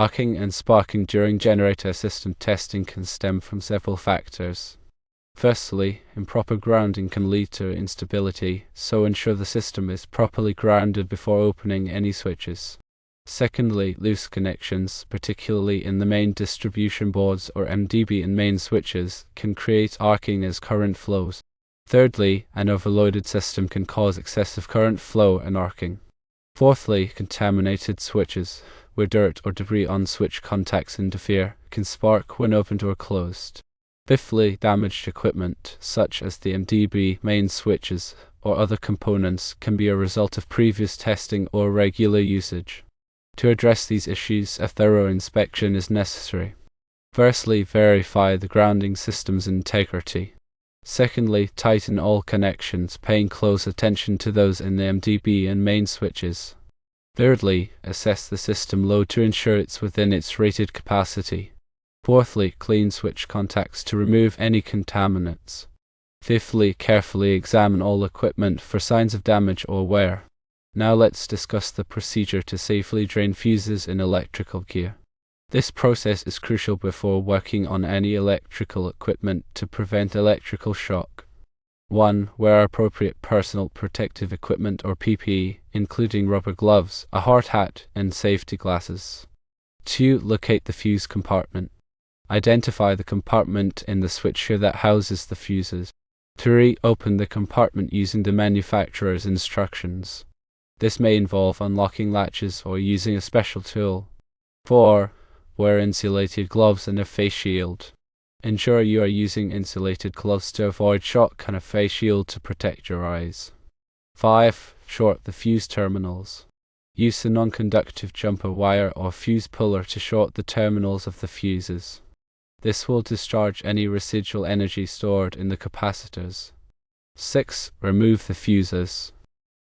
Arcing and sparking during generator system testing can stem from several factors. Firstly, improper grounding can lead to instability, so ensure the system is properly grounded before opening any switches. Secondly, loose connections, particularly in the main distribution boards or MDB and main switches, can create arcing as current flows. Thirdly, an overloaded system can cause excessive current flow and arcing. Fourthly, contaminated switches, where dirt or debris on switch contacts interfere, can spark when opened or closed. Fifthly, damaged equipment, such as the MDB main switches or other components, can be a result of previous testing or regular usage. To address these issues, a thorough inspection is necessary. Firstly, verify the grounding system's integrity. Secondly, tighten all connections, paying close attention to those in the MDB and main switches. Thirdly, assess the system load to ensure it's within its rated capacity. Fourthly, clean switch contacts to remove any contaminants. Fifthly, carefully examine all equipment for signs of damage or wear. Now let's discuss the procedure to safely drain fuses in electrical gear. This process is crucial before working on any electrical equipment to prevent electrical shock. 1. Wear appropriate personal protective equipment or PPE, including rubber gloves, a hard hat, and safety glasses. 2. Locate the fuse compartment. Identify the compartment in the switchgear that houses the fuses. 3. Open the compartment using the manufacturer's instructions. This may involve unlocking latches or using a special tool. 4. Wear insulated gloves and a face shield. Ensure you are using insulated gloves to avoid shock and a face shield to protect your eyes. 5. Short the fuse terminals. Use a non-conductive jumper wire or fuse puller to short the terminals of the fuses. This will discharge any residual energy stored in the capacitors. 6. Remove the fuses.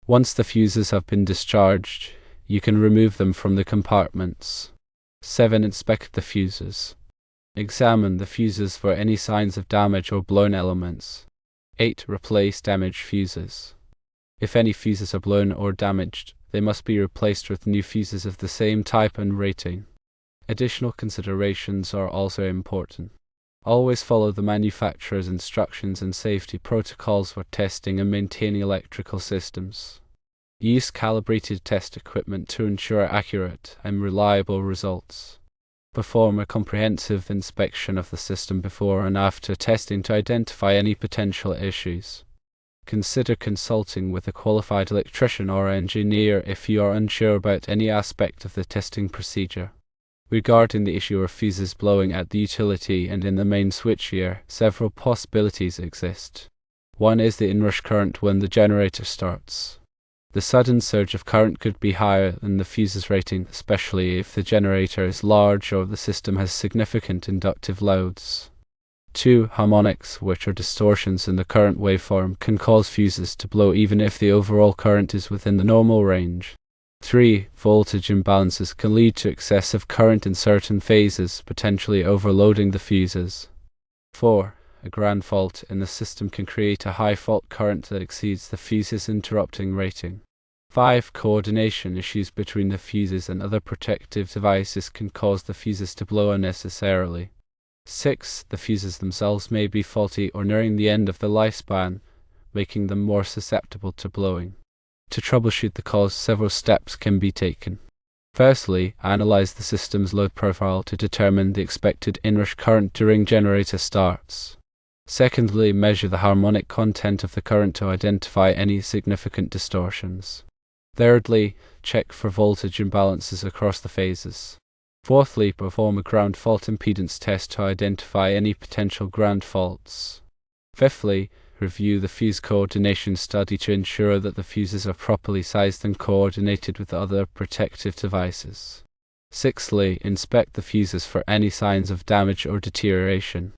Once the fuses have been discharged, you can remove them from the compartments. 7. Inspect the fuses. Examine the fuses for any signs of damage or blown elements. 8. Replace damaged fuses. If any fuses are blown or damaged, they must be replaced with new fuses of the same type and rating. Additional considerations are also important. Always follow the manufacturer's instructions and safety protocols for testing and maintaining electrical systems. Use calibrated test equipment to ensure accurate and reliable results. Perform a comprehensive inspection of the system before and after testing to identify any potential issues. Consider consulting with a qualified electrician or engineer if you are unsure about any aspect of the testing procedure. Regarding the issue of fuses blowing at the utility and in the main switchgear, several possibilities exist. One is the inrush current when the generator starts. The sudden surge of current could be higher than the fuse's rating, especially if the generator is large or the system has significant inductive loads. 2. Harmonics, which are distortions in the current waveform, can cause fuses to blow even if the overall current is within the normal range. 3. Voltage imbalances can lead to excessive current in certain phases, potentially overloading the fuses. 4. A ground fault in the system can create a high fault current that exceeds the fuse's interrupting rating. 5. Coordination issues between the fuses and other protective devices can cause the fuses to blow unnecessarily. 6. The fuses themselves may be faulty or nearing the end of the lifespan, making them more susceptible to blowing. To troubleshoot the cause, several steps can be taken. Firstly, analyze the system's load profile to determine the expected inrush current during generator starts. Secondly, measure the harmonic content of the current to identify any significant distortions. Thirdly, check for voltage imbalances across the phases. Fourthly, perform a ground fault impedance test to identify any potential ground faults. Fifthly, review the fuse coordination study to ensure that the fuses are properly sized and coordinated with other protective devices. Sixthly, inspect the fuses for any signs of damage or deterioration.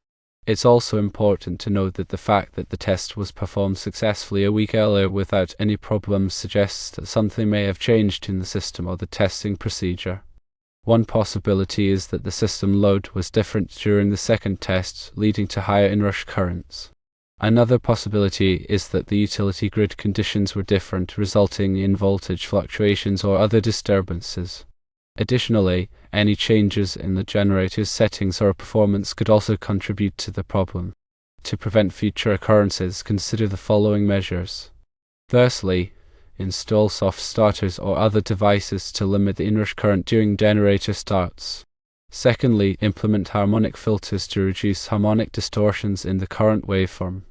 It's also important to note that the fact that the test was performed successfully a week earlier without any problems suggests that something may have changed in the system or the testing procedure. One possibility is that the system load was different during the second test, leading to higher inrush currents. Another possibility is that the utility grid conditions were different, resulting in voltage fluctuations or other disturbances. Additionally, any changes in the generator's settings or performance could also contribute to the problem. To prevent future occurrences, consider the following measures. Firstly, install soft starters or other devices to limit the inrush current during generator starts. Secondly, implement harmonic filters to reduce harmonic distortions in the current waveform.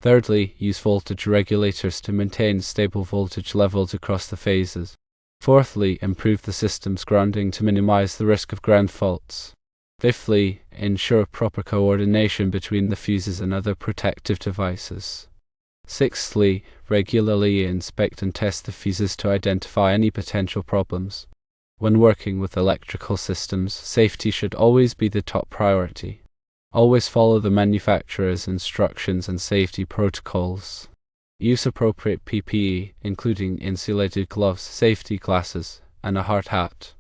Thirdly, use voltage regulators to maintain stable voltage levels across the phases. Fourthly, improve the system's grounding to minimize the risk of ground faults. Fifthly, ensure proper coordination between the fuses and other protective devices. Sixthly, regularly inspect and test the fuses to identify any potential problems. When working with electrical systems, safety should always be the top priority. Always follow the manufacturer's instructions and safety protocols. Use appropriate PPE, including insulated gloves, safety glasses, and a hard hat.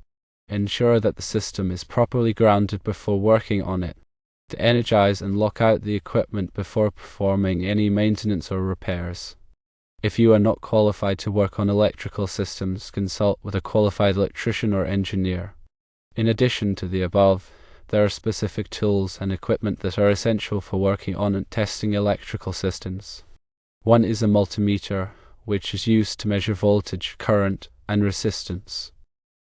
Ensure that the system is properly grounded before working on it. To energize and lock out the equipment before performing any maintenance or repairs. If you are not qualified to work on electrical systems, consult with a qualified electrician or engineer. In addition to the above, there are specific tools and equipment that are essential for working on and testing electrical systems. One is a multimeter, which is used to measure voltage, current, and resistance.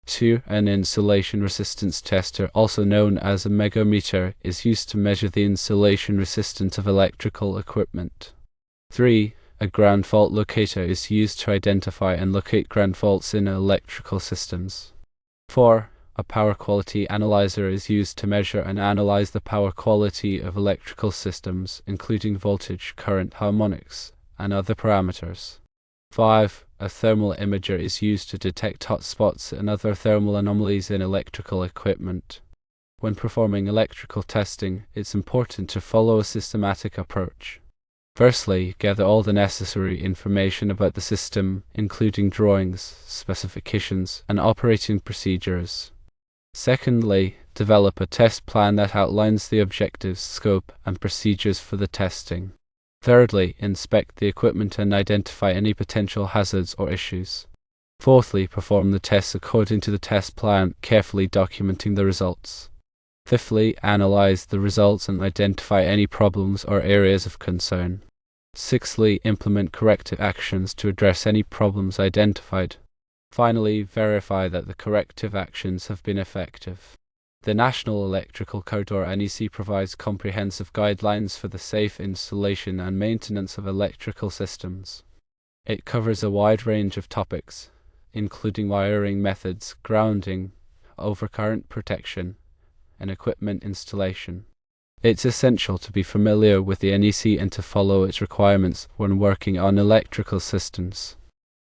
2. An insulation resistance tester, also known as a megameter, is used to measure the insulation resistance of electrical equipment. 3. A ground fault locator is used to identify and locate ground faults in electrical systems. 4. A power quality analyzer is used to measure and analyze the power quality of electrical systems, including voltage, current, harmonics, and other parameters. 5. A thermal imager is used to detect hot spots and other thermal anomalies in electrical equipment. When performing electrical testing, it's important to follow a systematic approach. Firstly, gather all the necessary information about the system, including drawings, specifications, and operating procedures. Secondly, develop a test plan that outlines the objectives, scope, and procedures for the testing. Thirdly, inspect the equipment and identify any potential hazards or issues. Fourthly, perform the tests according to the test plan, carefully documenting the results. Fifthly, analyze the results and identify any problems or areas of concern. Sixthly, implement corrective actions to address any problems identified. Finally, verify that the corrective actions have been effective. The National Electrical Code or NEC provides comprehensive guidelines for the safe installation and maintenance of electrical systems. It covers a wide range of topics, including wiring methods, grounding, overcurrent protection, and equipment installation. It's essential to be familiar with the NEC and to follow its requirements when working on electrical systems.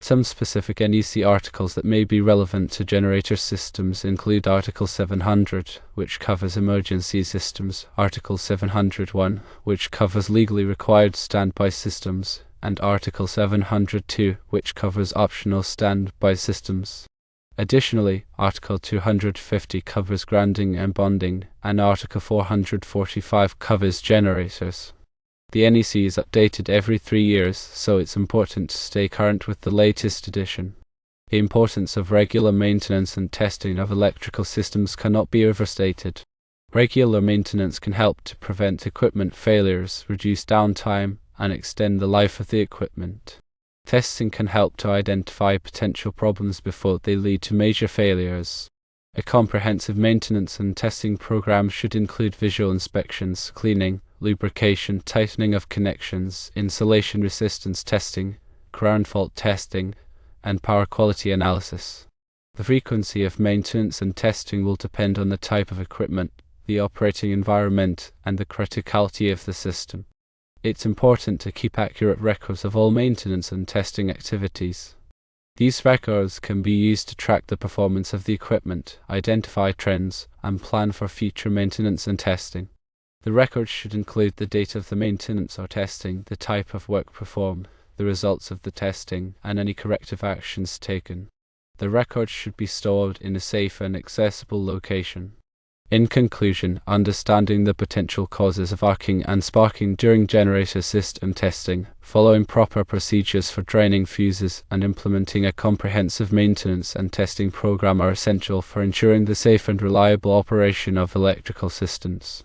Some specific NEC articles that may be relevant to generator systems include Article 700, which covers emergency systems, Article 701, which covers legally required standby systems, and Article 702, which covers optional standby systems. Additionally, Article 250 covers grounding and bonding, and Article 445 covers generators. The NEC is updated every 3 years, so it's important to stay current with the latest edition. The importance of regular maintenance and testing of electrical systems cannot be overstated. Regular maintenance can help to prevent equipment failures, reduce downtime, and extend the life of the equipment. Testing can help to identify potential problems before they lead to major failures. A comprehensive maintenance and testing program should include visual inspections, cleaning, lubrication, tightening of connections, insulation resistance testing, ground fault testing, and power quality analysis. The frequency of maintenance and testing will depend on the type of equipment, the operating environment, and the criticality of the system. It's important to keep accurate records of all maintenance and testing activities. These records can be used to track the performance of the equipment, identify trends, and plan for future maintenance and testing. The records should include the date of the maintenance or testing, the type of work performed, the results of the testing, and any corrective actions taken. The records should be stored in a safe and accessible location. In conclusion, understanding the potential causes of arcing and sparking during generator system testing, following proper procedures for draining fuses, and implementing a comprehensive maintenance and testing program are essential for ensuring the safe and reliable operation of electrical systems.